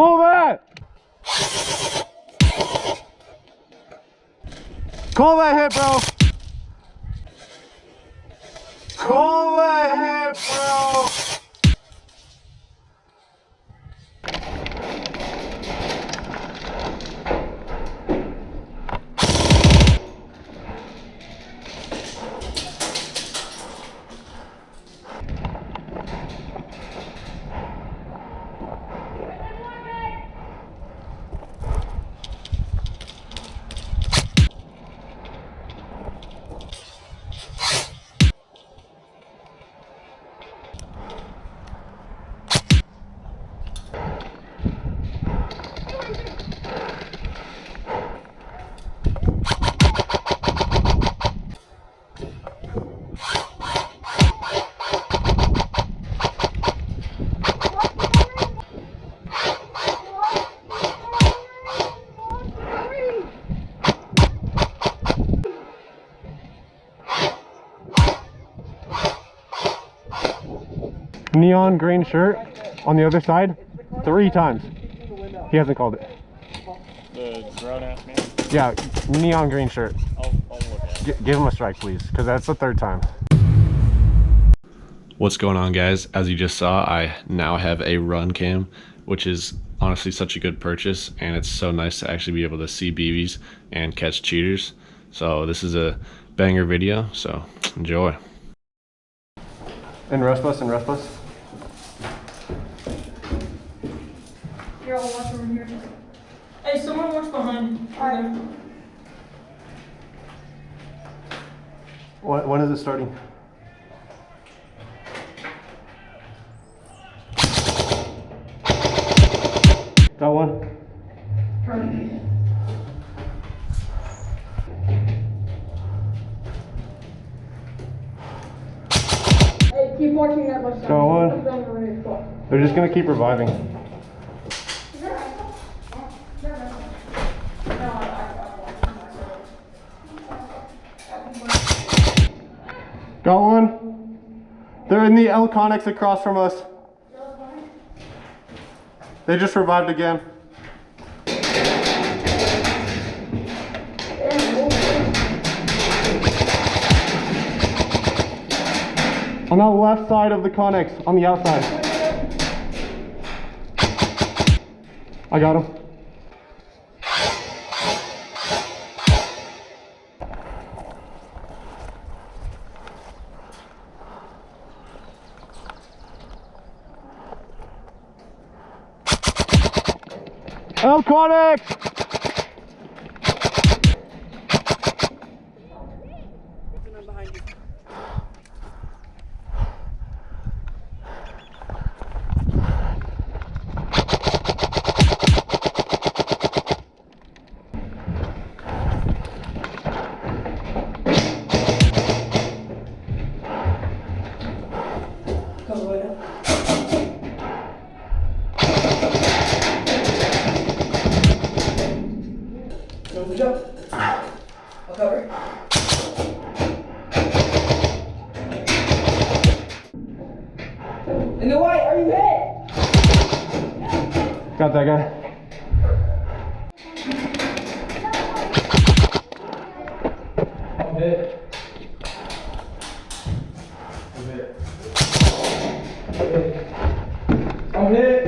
Pull that! Call that hit, bro! Call that hit, bro! Neon green shirt on the other side 3 times. He hasn't called it. The grown ass man? Yeah, neon green shirt. I'll look at it. Give him a strike, please, because that's the 3rd time. What's going on, guys? As you just saw, I now have a run cam, which is honestly such a good purchase, and it's so nice to actually be able to see BBs and catch cheaters. So this is a banger video, so enjoy. And rest bus, and rest bus. Here, I'll watch over here. Hey, someone watch behind. Alright. When is it starting? Got one. Perfect. Hey, keep watching that left side. Got one. They're just gonna keep reviving. Got one. They're in the Elconics across from us. They just revived again. On the left side of the Connex, on the outside. I got him. Elconics! I'll cover. In the white, are you hit? Got that guy. I'm hit. I'm hit.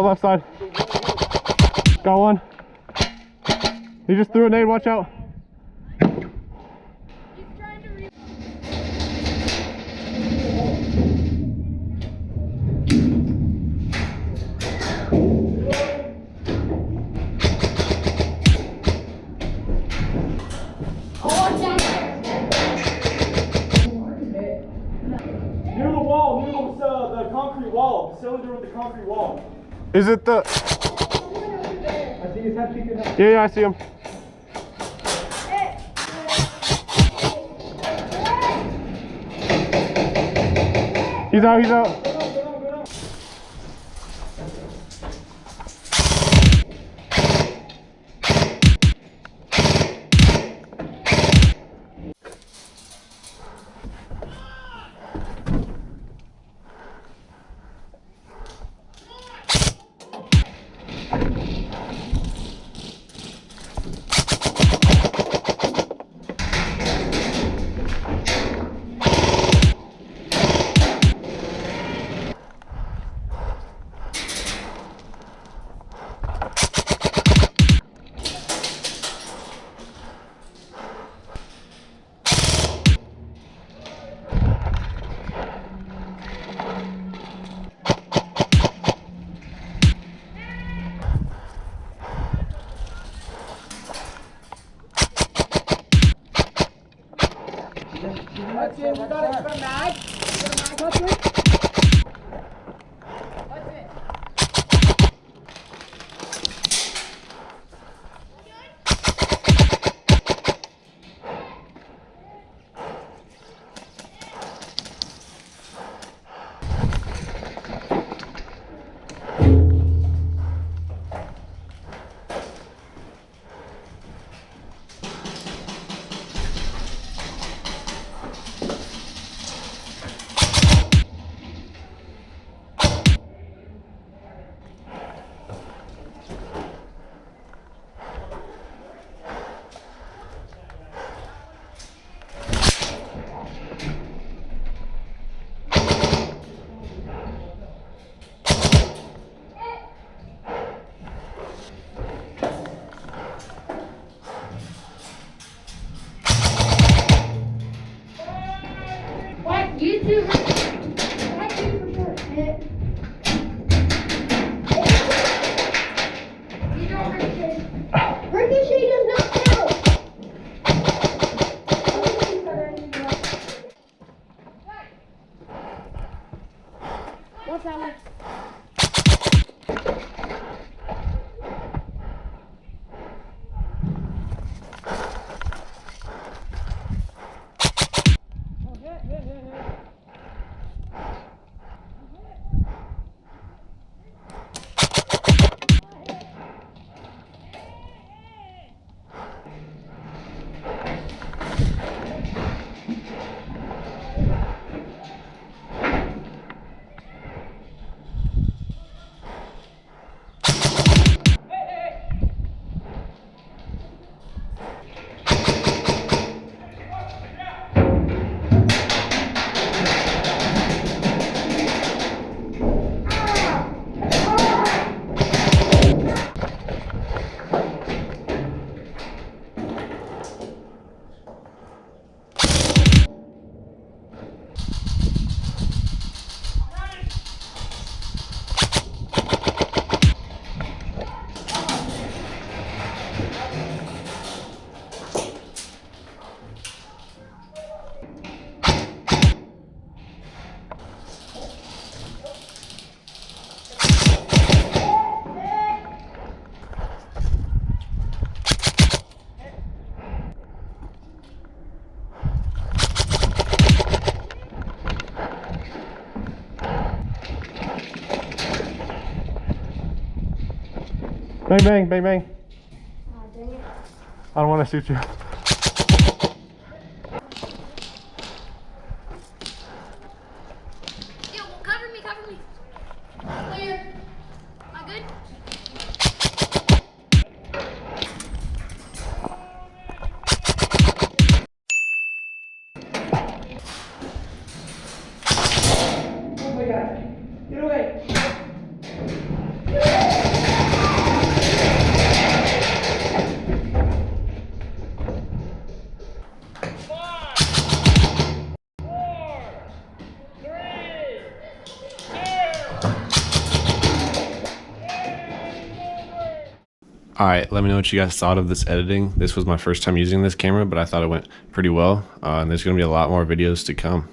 left side. Got one. He just threw a nade, watch out. Near the wall, near the concrete wall. Cylinder with the concrete wall. Is it the... I see his head peeking up. Yeah, I see him. He's out, he's out. What's that one? Bang, bang, bang, bang. Oh, dang it. I don't want to shoot you. Yo, cover me, cover me. Clear. Am I good? Oh my god. Get away. Alright, let me know what you guys thought of this editing. This was my first time using this camera, but I thought it went pretty well. And there's going to be a lot more videos to come.